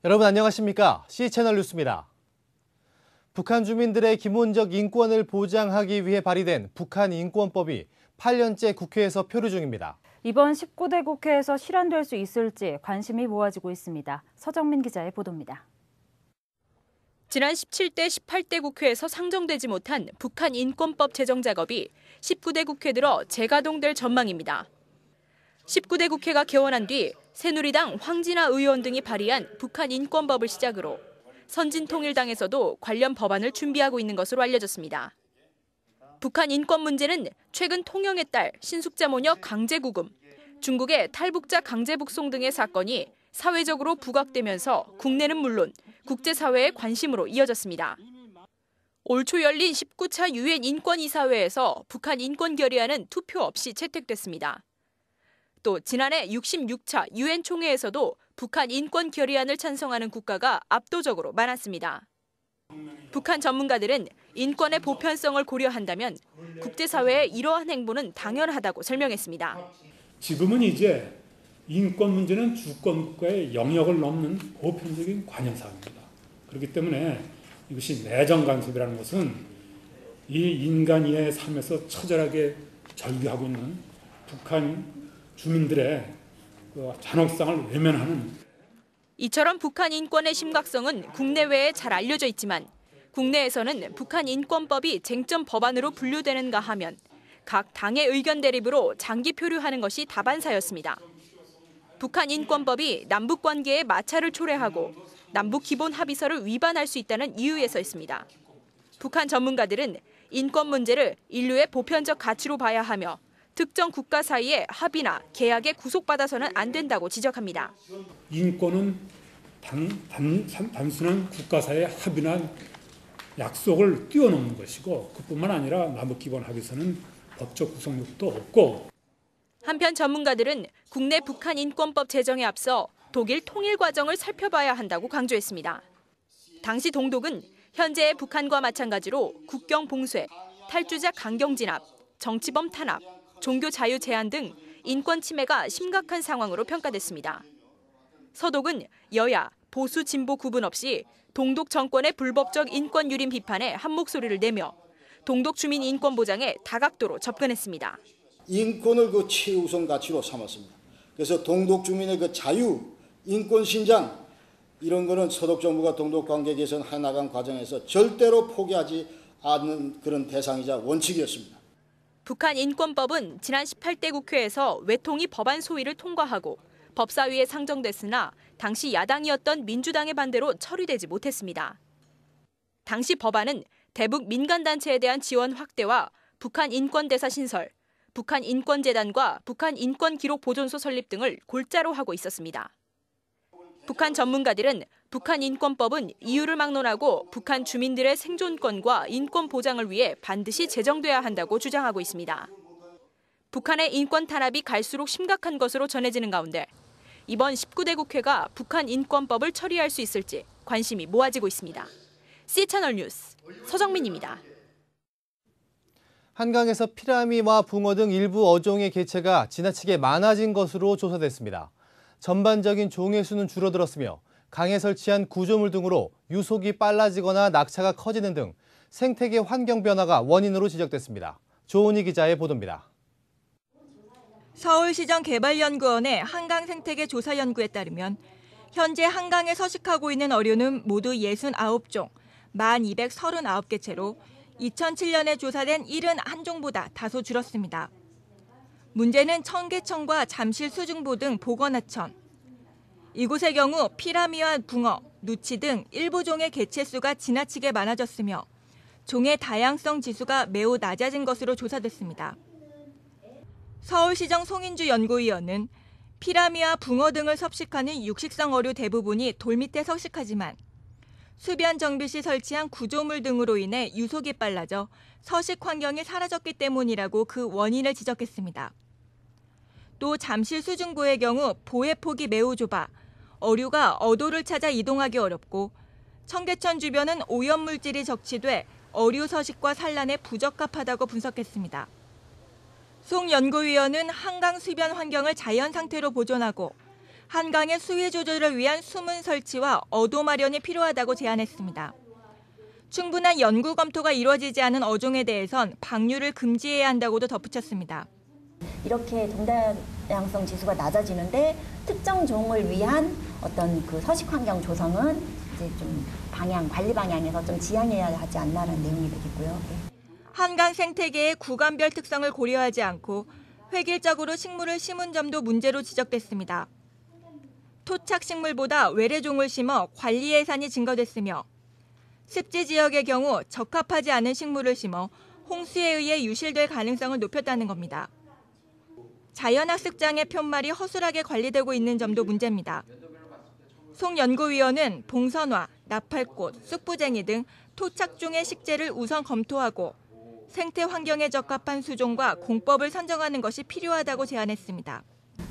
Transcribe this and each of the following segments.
여러분 안녕하십니까? C채널 뉴스입니다. 북한 주민들의 기본적 인권을 보장하기 위해 발의된 북한인권법이 8년째 국회에서 표류 중입니다. 이번 19대 국회에서 실현될 수 있을지 관심이 모아지고 있습니다. 서정민 기자의 보도입니다. 지난 17대, 18대 국회에서 상정되지 못한 북한인권법 제정 작업이 19대 국회 들어 재가동될 전망입니다. 19대 국회가 개원한 뒤 새누리당 황진아 의원 등이 발의한 북한인권법을 시작으로 선진통일당에서도 관련 법안을 준비하고 있는 것으로 알려졌습니다. 북한 인권 문제는 최근 통영의 딸 신숙자 모녀 강제구금, 중국의 탈북자 강제북송 등의 사건이 사회적으로 부각되면서 국내는 물론 국제사회의 관심으로 이어졌습니다. 올 초 열린 19차 유엔 인권이사회에서 북한 인권 결의안은 투표 없이 채택됐습니다. 또 지난해 66차 유엔 총회에서도 북한 인권 결의안을 찬성하는 국가가 압도적으로 많았습니다. 북한 전문가들은 인권의 보편성을 고려한다면 국제사회의 이러한 행보는 당연하다고 설명했습니다. 지금은 이제 인권 문제는 주권국가의 영역을 넘는 보편적인 관여사항입니다. 그렇기 때문에 이것이 내정 간섭이라는 것은 이 인간 이하의 삶에서 처절하게 절규하고 있는 북한 주민들의 잔혹상을 외면하는. 이처럼 북한 인권의 심각성은 국내외에 잘 알려져 있지만 국내에서는 북한 인권법이 쟁점 법안으로 분류되는가 하면 각 당의 의견 대립으로 장기 표류하는 것이 다반사였습니다. 북한 인권법이 남북 관계에 마찰을 초래하고 남북 기본 합의서를 위반할 수 있다는 이유에서였습니다. 북한 전문가들은 인권 문제를 인류의 보편적 가치로 봐야 하며 특정 국가 사이의 합의나 계약에 구속받아서는 안 된다고 지적합니다. 인권은 단순한 국가 사이의 합의나 약속을 뛰어넘는 것이고 그뿐만 아니라 남북 기본 합의서는 법적 구속력도 없고. 한편 전문가들은 국내 북한 인권법 제정에 앞서 독일 통일 과정을 살펴봐야 한다고 강조했습니다. 당시 동독은 현재의 북한과 마찬가지로 국경 봉쇄, 탈주자 강경 진압, 정치범 탄압, 종교 자유 제한 등 인권 침해가 심각한 상황으로 평가됐습니다. 서독은 여야, 보수, 진보 구분 없이 동독 정권의 불법적 인권 유린 비판에 한 목소리를 내며 동독 주민 인권 보장에 다각도로 접근했습니다. 인권을 그 최우선 가치로 삼았습니다. 그래서 동독 주민의 그 자유, 인권 신장 이런 거는 서독 정부가 동독 관계 개선해 나간 과정에서 절대로 포기하지 않는 그런 대상이자 원칙이었습니다. 북한 인권법은 지난 18대 국회에서 외통위 법안 소위를 통과하고 법사위에 상정됐으나 당시 야당이었던 민주당의 반대로 처리되지 못했습니다. 당시 법안은 대북 민간단체에 대한 지원 확대와 북한 인권대사 신설, 북한 인권재단과 북한 인권기록보존소 설립 등을 골자로 하고 있었습니다. 북한 전문가들은 북한 인권법은 이유를 막론하고 북한 주민들의 생존권과 인권 보장을 위해 반드시 제정돼야 한다고 주장하고 있습니다. 북한의 인권 탄압이 갈수록 심각한 것으로 전해지는 가운데 이번 19대 국회가 북한 인권법을 처리할 수 있을지 관심이 모아지고 있습니다. C채널 뉴스 서정민입니다. 한강에서 피라미와 붕어 등 일부 어종의 개체가 지나치게 많아진 것으로 조사됐습니다. 전반적인 종의 수는 줄어들었으며 강에 설치한 구조물 등으로 유속이 빨라지거나 낙차가 커지는 등 생태계 환경 변화가 원인으로 지적됐습니다. 조은희 기자의 보도입니다. 서울시정 개발연구원의 한강생태계 조사연구에 따르면 현재 한강에 서식하고 있는 어류는 모두 69종, 1,239개체로 2007년에 조사된 71종보다 다소 줄었습니다. 문제는 청계천과 잠실 수중보 등 보건하천. 이곳의 경우 피라미와 붕어, 누치 등 일부 종의 개체수가 지나치게 많아졌으며 종의 다양성 지수가 매우 낮아진 것으로 조사됐습니다. 서울시정 송인주 연구위원은 피라미와 붕어 등을 섭식하는 육식성 어류 대부분이 돌 밑에 서식하지만 수변 정비 시 설치한 구조물 등으로 인해 유속이 빨라져 서식 환경이 사라졌기 때문이라고 그 원인을 지적했습니다. 또 잠실 수중보의 경우 보의 폭이 매우 좁아 어류가 어도를 찾아 이동하기 어렵고 청계천 주변은 오염물질이 적치돼 어류 서식과 산란에 부적합하다고 분석했습니다. 송 연구위원은 한강 수변 환경을 자연 상태로 보존하고 한강의 수위 조절을 위한 수문 설치와 어도 마련이 필요하다고 제안했습니다. 충분한 연구 검토가 이루어지지 않은 어종에 대해선 방류를 금지해야 한다고도 덧붙였습니다. 이렇게 동다양성 지수가 낮아지는데 특정 종을 위한 어떤 그 서식 환경 조성은 이제 좀 관리 방향에서 좀 지양해야 하지 않나라는 내용이 되겠고요. 한강 생태계의 구간별 특성을 고려하지 않고 획일적으로 식물을 심은 점도 문제로 지적됐습니다. 토착 식물보다 외래종을 심어 관리 예산이 증가됐으며 습지 지역의 경우 적합하지 않은 식물을 심어 홍수에 의해 유실될 가능성을 높였다는 겁니다. 자연학습장의 푯말이 허술하게 관리되고 있는 점도 문제입니다. 송 연구위원은 봉선화, 나팔꽃, 쑥부쟁이 등 토착종의 식재를 우선 검토하고 생태 환경에 적합한 수종과 공법을 선정하는 것이 필요하다고 제안했습니다.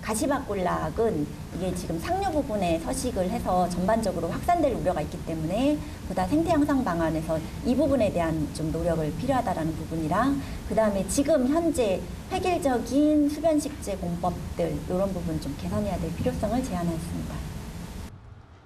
가시밭골락은 이게 지금 상류 부분에 서식을 해서 전반적으로 확산될 우려가 있기 때문에 보다 생태 향상 방안에서 이 부분에 대한 좀 노력을 필요하다라는 부분이랑 그다음에 지금 현재 획일적인 수변 식재 공법들 이런 부분 좀 개선해야 될 필요성을 제안했습니다.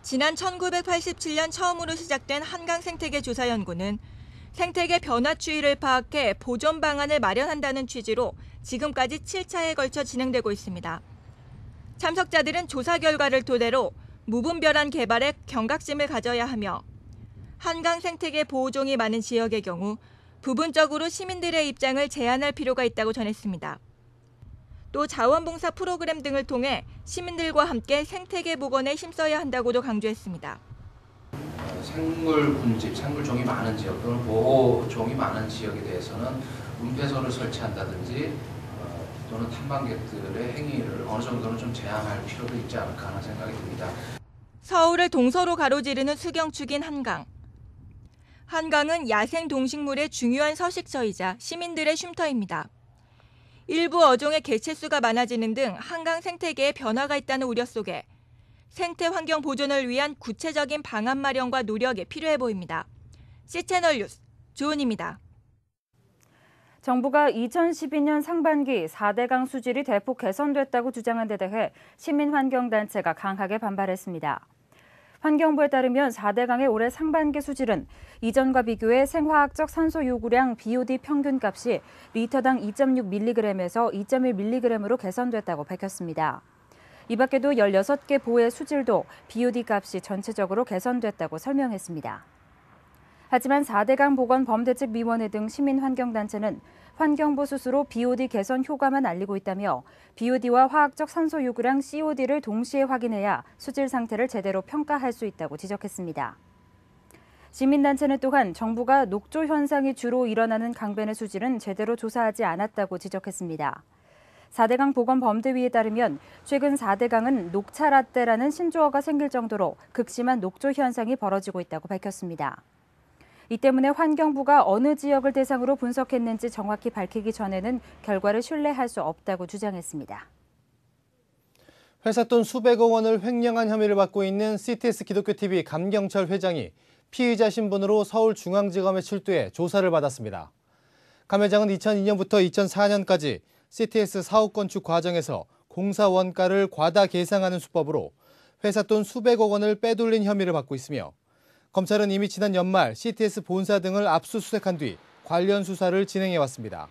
지난 1987년 처음으로 시작된 한강 생태계 조사 연구는 생태계 변화 추이를 파악해 보존 방안을 마련한다는 취지로 지금까지 7차에 걸쳐 진행되고 있습니다. 참석자들은 조사 결과를 토대로 무분별한 개발에 경각심을 가져야 하며 한강 생태계 보호종이 많은 지역의 경우 부분적으로 시민들의 입장을 제한할 필요가 있다고 전했습니다. 또 자원봉사 프로그램 등을 통해 시민들과 함께 생태계 복원에 힘써야 한다고도 강조했습니다. 생물 군집, 생물종이 많은 지역 또는 보호종이 많은 지역에 대해서는 은폐소를 설치한다든지 또는 탐방객들의 행위를 어느 정도는 좀 제한할 필요도 있지 않을까 하는 생각이 듭니다. 서울을 동서로 가로지르는 수경축인 한강. 한강은 야생 동식물의 중요한 서식처이자 시민들의 쉼터입니다. 일부 어종의 개체수가 많아지는 등 한강 생태계에 변화가 있다는 우려 속에 생태 환경 보존을 위한 구체적인 방안 마련과 노력이 필요해 보입니다. C채널 뉴스 조은입니다. 정부가 2012년 상반기 4대강 수질이 대폭 개선됐다고 주장한 데 대해 시민환경단체가 강하게 반발했습니다. 환경부에 따르면 4대강의 올해 상반기 수질은 이전과 비교해 생화학적 산소 요구량 BOD 평균값이 리터당 2.6mg에서 2.1mg으로 개선됐다고 밝혔습니다. 이 밖에도 16개 보의 수질도 BOD 값이 전체적으로 개선됐다고 설명했습니다. 하지만 4대강 보건범대책위원회 등 시민환경단체는 환경부 스스로 BOD 개선 효과만 알리고 있다며 BOD와 화학적 산소 요구량 COD를 동시에 확인해야 수질 상태를 제대로 평가할 수 있다고 지적했습니다. 시민단체는 또한 정부가 녹조 현상이 주로 일어나는 강변의 수질은 제대로 조사하지 않았다고 지적했습니다. 4대강 보건범대위에 따르면 최근 4대강은 녹차라떼라는 신조어가 생길 정도로 극심한 녹조 현상이 벌어지고 있다고 밝혔습니다. 이 때문에 환경부가 어느 지역을 대상으로 분석했는지 정확히 밝히기 전에는 결과를 신뢰할 수 없다고 주장했습니다. 회사 돈 수백억 원을 횡령한 혐의를 받고 있는 CTS 기독교TV 감경철 회장이 피의자 신분으로 서울중앙지검에 출두해 조사를 받았습니다. 감 회장은 2002년부터 2004년까지 CTS 사업 건축 과정에서 공사 원가를 과다 계상하는 수법으로 회사 돈 수백억 원을 빼돌린 혐의를 받고 있으며 검찰은 이미 지난 연말 CTS 본사 등을 압수수색한 뒤 관련 수사를 진행해왔습니다.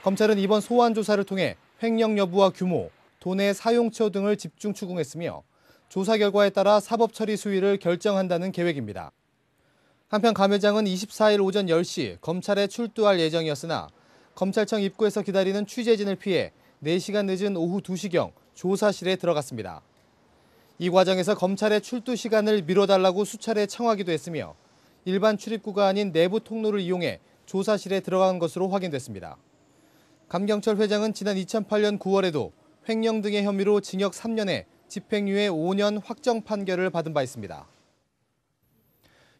검찰은 이번 소환 조사를 통해 횡령 여부와 규모, 돈의 사용처 등을 집중 추궁했으며 조사 결과에 따라 사법 처리 수위를 결정한다는 계획입니다. 한편 감 회장은 24일 오전 10시 검찰에 출두할 예정이었으나 검찰청 입구에서 기다리는 취재진을 피해 4시간 늦은 오후 2시경 조사실에 들어갔습니다. 이 과정에서 검찰의 출두 시간을 미뤄달라고 수차례 청하기도 했으며 일반 출입구가 아닌 내부 통로를 이용해 조사실에 들어간 것으로 확인됐습니다. 감경철 회장은 지난 2008년 9월에도 횡령 등의 혐의로 징역 3년에 집행유예 5년 확정 판결을 받은 바 있습니다.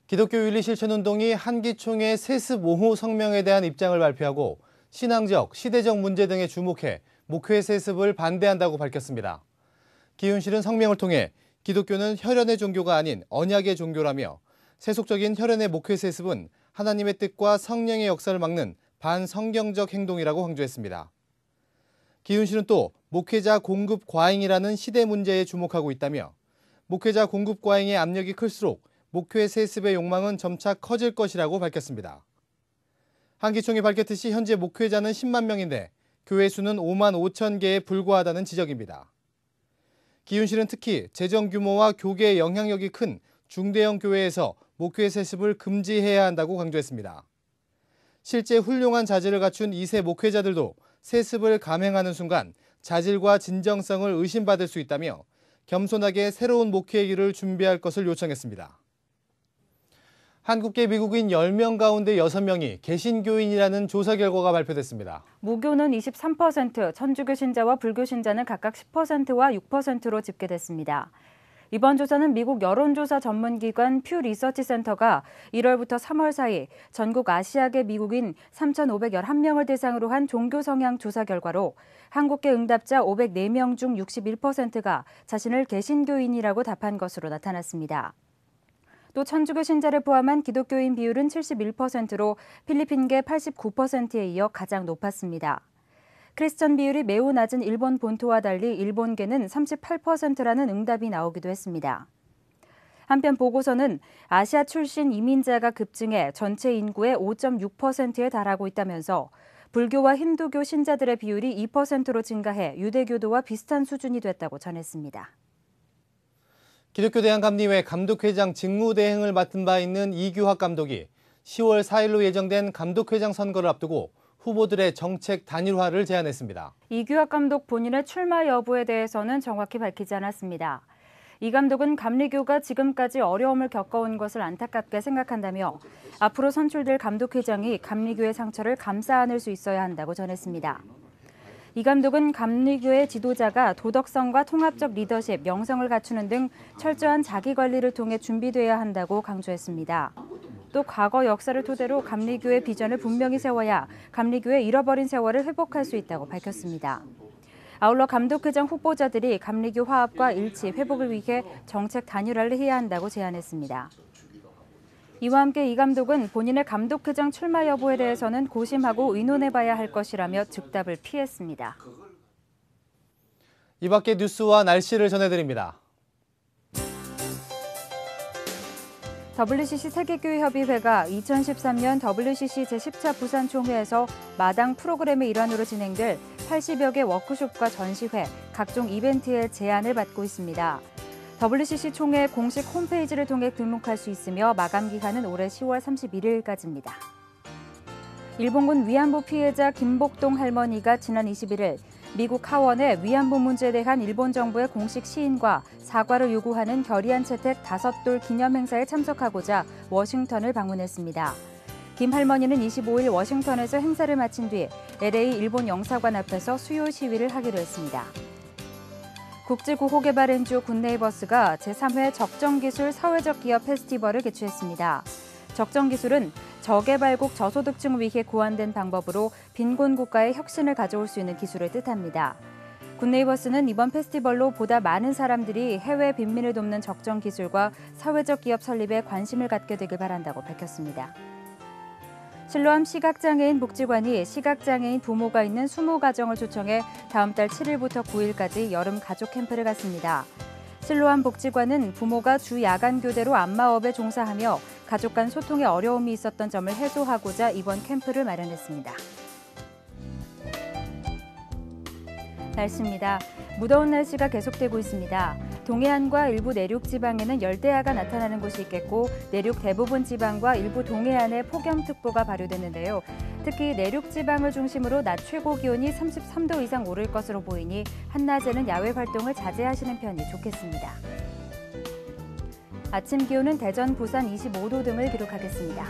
기독교 윤리실천운동이 한기총의 세습 옹호 성명에 대한 입장을 발표하고 신앙적, 시대적 문제 등에 주목해 목회 세습을 반대한다고 밝혔습니다. 기윤실은 성명을 통해 기독교는 혈연의 종교가 아닌 언약의 종교라며 세속적인 혈연의 목회 세습은 하나님의 뜻과 성령의 역사를 막는 반성경적 행동이라고 강조했습니다. 기윤실은 또 목회자 공급 과잉이라는 시대 문제에 주목하고 있다며 목회자 공급 과잉의 압력이 클수록 목회 세습의 욕망은 점차 커질 것이라고 밝혔습니다. 한기총이 밝혔듯이 현재 목회자는 10만 명인데 교회 수는 5만 5천 개에 불과하다는 지적입니다. 기윤실은 특히 재정 규모와 교계의 영향력이 큰 중대형 교회에서 목회 세습을 금지해야 한다고 강조했습니다. 실제 훌륭한 자질을 갖춘 2세 목회자들도 세습을 감행하는 순간 자질과 진정성을 의심받을 수 있다며 겸손하게 새로운 목회의 길을 준비할 것을 요청했습니다. 한국계 미국인 10명 가운데 6명이 개신교인이라는 조사 결과가 발표됐습니다. 무교는 23%, 천주교 신자와 불교 신자는 각각 10%와 6%로 집계됐습니다. 이번 조사는 미국 여론조사 전문기관 퓨 리서치 센터가 1월부터 3월 사이 전국 아시아계 미국인 3,511명을 대상으로 한 종교 성향 조사 결과로 한국계 응답자 504명 중 61%가 자신을 개신교인이라고 답한 것으로 나타났습니다. 또 천주교 신자를 포함한 기독교인 비율은 71%로 필리핀계 89%에 이어 가장 높았습니다. 크리스천 비율이 매우 낮은 일본 본토와 달리 일본계는 38%라는 응답이 나오기도 했습니다. 한편 보고서는 아시아 출신 이민자가 급증해 전체 인구의 5.6%에 달하고 있다면서 불교와 힌두교 신자들의 비율이 2%로 증가해 유대교도와 비슷한 수준이 됐다고 전했습니다. 기독교 대한감리회 감독회장 직무대행을 맡은 바 있는 이규학 감독이 10월 4일로 예정된 감독회장 선거를 앞두고 후보들의 정책 단일화를 제안했습니다. 이규학 감독 본인의 출마 여부에 대해서는 정확히 밝히지 않았습니다. 이 감독은 감리교가 지금까지 어려움을 겪어온 것을 안타깝게 생각한다며 앞으로 선출될 감독회장이 감리교의 상처를 감싸 안을 수 있어야 한다고 전했습니다. 이 감독은 감리교의 지도자가 도덕성과 통합적 리더십, 명성을 갖추는 등 철저한 자기관리를 통해 준비돼야 한다고 강조했습니다. 또 과거 역사를 토대로 감리교의 비전을 분명히 세워야 감리교의 잃어버린 세월을 회복할 수 있다고 밝혔습니다. 아울러 감독회장 후보자들이 감리교 화합과 일치, 회복을 위해 정책 단일화를 해야 한다고 제안했습니다. 이와 함께 이 감독은 본인의 감독회장 출마 여부에 대해서는 고심하고 의논해봐야 할 것이라며 즉답을 피했습니다. 이 밖의 뉴스와 날씨를 전해드립니다. WCC 세계교회협의회가 2013년 WCC 제10차 부산총회에서 마당 프로그램의 일환으로 진행될 80여 개 워크숍과 전시회, 각종 이벤트의 제안을 받고 있습니다. WCC 총회 공식 홈페이지를 통해 등록할 수 있으며 마감 기간은 올해 10월 31일까지입니다. 일본군 위안부 피해자 김복동 할머니가 지난 21일 미국 하원에 위안부 문제에 대한 일본 정부의 공식 시인과 사과를 요구하는 결의안 채택 5돌 기념행사에 참석하고자 워싱턴을 방문했습니다. 김 할머니는 25일 워싱턴에서 행사를 마친 뒤 LA 일본 영사관 앞에서 수요 시위를 하기로 했습니다. 국제구호개발 NGO 굿네이버스가 제3회 적정기술 사회적 기업 페스티벌을 개최했습니다. 적정기술은 저개발국 저소득층을 위해 고안된 방법으로 빈곤 국가의 혁신을 가져올 수 있는 기술을 뜻합니다. 굿네이버스는 이번 페스티벌로 보다 많은 사람들이 해외 빈민을 돕는 적정기술과 사회적 기업 설립에 관심을 갖게 되길 바란다고 밝혔습니다. 실로암 시각장애인 복지관이 시각장애인 부모가 있는 20가정을 초청해 다음 달 7일부터 9일까지 여름 가족 캠프를 갖습니다. 실로암 복지관은 부모가 주 야간 교대로 안마업에 종사하며 가족 간 소통에 어려움이 있었던 점을 해소하고자 이번 캠프를 마련했습니다. 날씨입니다. 무더운 날씨가 계속되고 있습니다. 동해안과 일부 내륙 지방에는 열대야가 나타나는 곳이 있겠고 내륙 대부분 지방과 일부 동해안에 폭염특보가 발효됐는데요. 특히 내륙 지방을 중심으로 낮 최고 기온이 33도 이상 오를 것으로 보이니 한낮에는 야외 활동을 자제하시는 편이 좋겠습니다. 아침 기온은 대전, 부산 25도 등을 기록하겠습니다.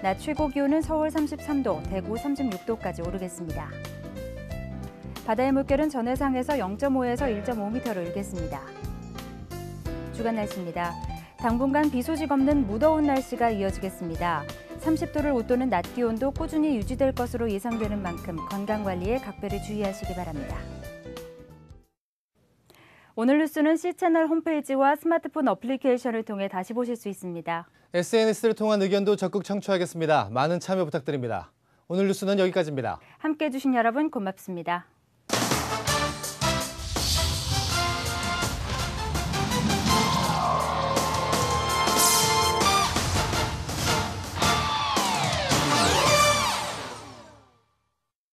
낮 최고 기온은 서울 33도, 대구 36도까지 오르겠습니다. 바다의 물결은 전해상에서 0.5에서 1.5m로 일겠습니다. 주간 날씨입니다. 당분간 비 소식 없는 무더운 날씨가 이어지겠습니다. 30도를 웃도는 낮 기온도 꾸준히 유지될 것으로 예상되는 만큼 건강관리에 각별히 주의하시기 바랍니다. 오늘 뉴스는 C채널 홈페이지와 스마트폰 어플리케이션을 통해 다시 보실 수 있습니다. SNS를 통한 의견도 적극 청취하겠습니다. 많은 참여 부탁드립니다. 오늘 뉴스는 여기까지입니다. 함께해 주신 여러분 고맙습니다.